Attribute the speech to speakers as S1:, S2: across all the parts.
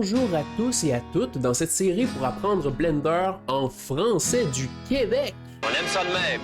S1: Bonjour à tous et à toutes dans cette série pour apprendre Blender en français du Québec.
S2: On aime ça de même.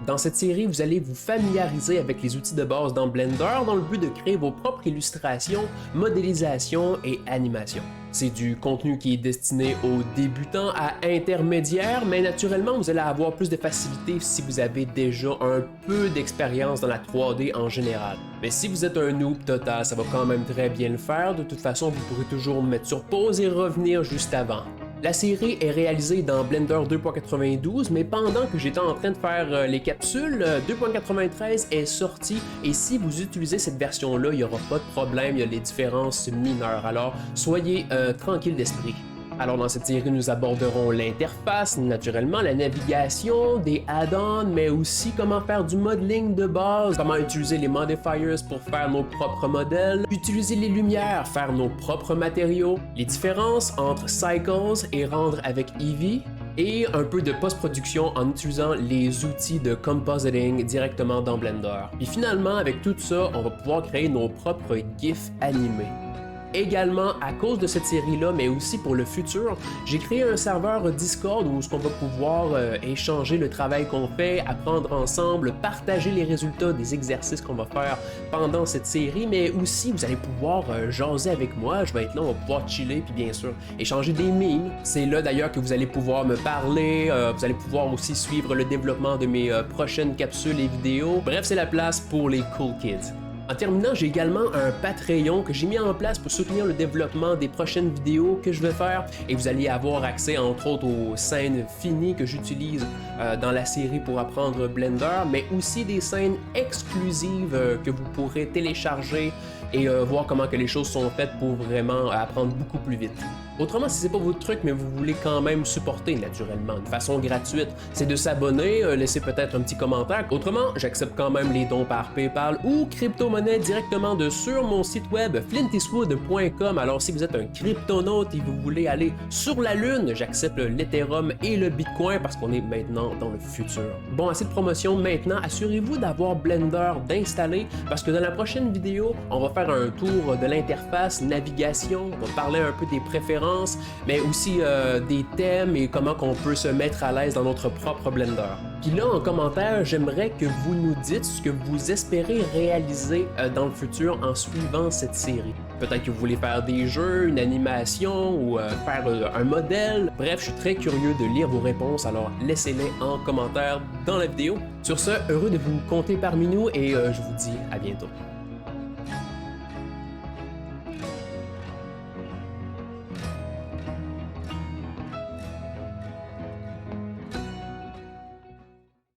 S1: Dans cette série, vous allez vous familiariser avec les outils de base dans Blender dans le but de créer vos propres illustrations, modélisations et animations. C'est du contenu qui est destiné aux débutants à intermédiaires, mais naturellement, vous allez avoir plus de facilité si vous avez déjà un peu d'expérience dans la 3D en général. Mais si vous êtes un noob total, ça va quand même très bien le faire. De toute façon, vous pourrez toujours mettre sur pause et revenir juste avant. La série est réalisée dans Blender 2.92, mais pendant que j'étais en train de faire les capsules, 2.93 est sorti et si vous utilisez cette version-là, il n'y aura pas de problème, il y a les différences mineures, alors soyez tranquille d'esprit. Alors dans cette série, nous aborderons l'interface, naturellement, la navigation, des add-ons, mais aussi comment faire du modeling de base, comment utiliser les modifiers pour faire nos propres modèles, utiliser les lumières, faire nos propres matériaux, les différences entre Cycles et rendre avec Eevee, et un peu de post-production en utilisant les outils de compositing directement dans Blender. Et finalement, avec tout ça, on va pouvoir créer nos propres GIFs animés. Également, à cause de cette série-là, mais aussi pour le futur, j'ai créé un serveur Discord où on va pouvoir échanger le travail qu'on fait, apprendre ensemble, partager les résultats des exercices qu'on va faire pendant cette série, mais aussi vous allez pouvoir jaser avec moi, je vais être là, on va pouvoir chiller, puis bien sûr, échanger des memes. C'est là d'ailleurs que vous allez pouvoir me parler, vous allez pouvoir aussi suivre le développement de mes prochaines capsules et vidéos. Bref, c'est la place pour les cool kids. En terminant, j'ai également un Patreon que j'ai mis en place pour soutenir le développement des prochaines vidéos que je vais faire et vous allez avoir accès entre autres aux scènes finies que j'utilise dans la série pour apprendre Blender, mais aussi des scènes exclusives que vous pourrez télécharger et voir comment que les choses sont faites pour vraiment apprendre beaucoup plus vite. Autrement, si c'est pas votre truc, mais vous voulez quand même supporter naturellement de façon gratuite, c'est de s'abonner, laisser peut-être un petit commentaire. Autrement, j'accepte quand même les dons par PayPal ou crypto-monnaie directement sur mon site web flinteastwood.com. Alors si vous êtes un cryptonaute et vous voulez aller sur la lune, j'accepte l'Ethereum et le Bitcoin parce qu'on est maintenant dans le futur. Bon, assez de promotion maintenant, assurez-vous d'avoir Blender d'installer parce que dans la prochaine vidéo, on va faire un tour de l'interface navigation, on va parler un peu des préférences, mais aussi des thèmes et comment qu'on peut se mettre à l'aise dans notre propre Blender. Puis là, en commentaire, j'aimerais que vous nous dites ce que vous espérez réaliser dans le futur en suivant cette série. Peut-être que vous voulez faire des jeux, une animation ou faire un modèle. Bref, je suis très curieux de lire vos réponses, alors laissez-les en commentaire dans la vidéo. Sur ce, heureux de vous compter parmi nous et je vous dis à bientôt.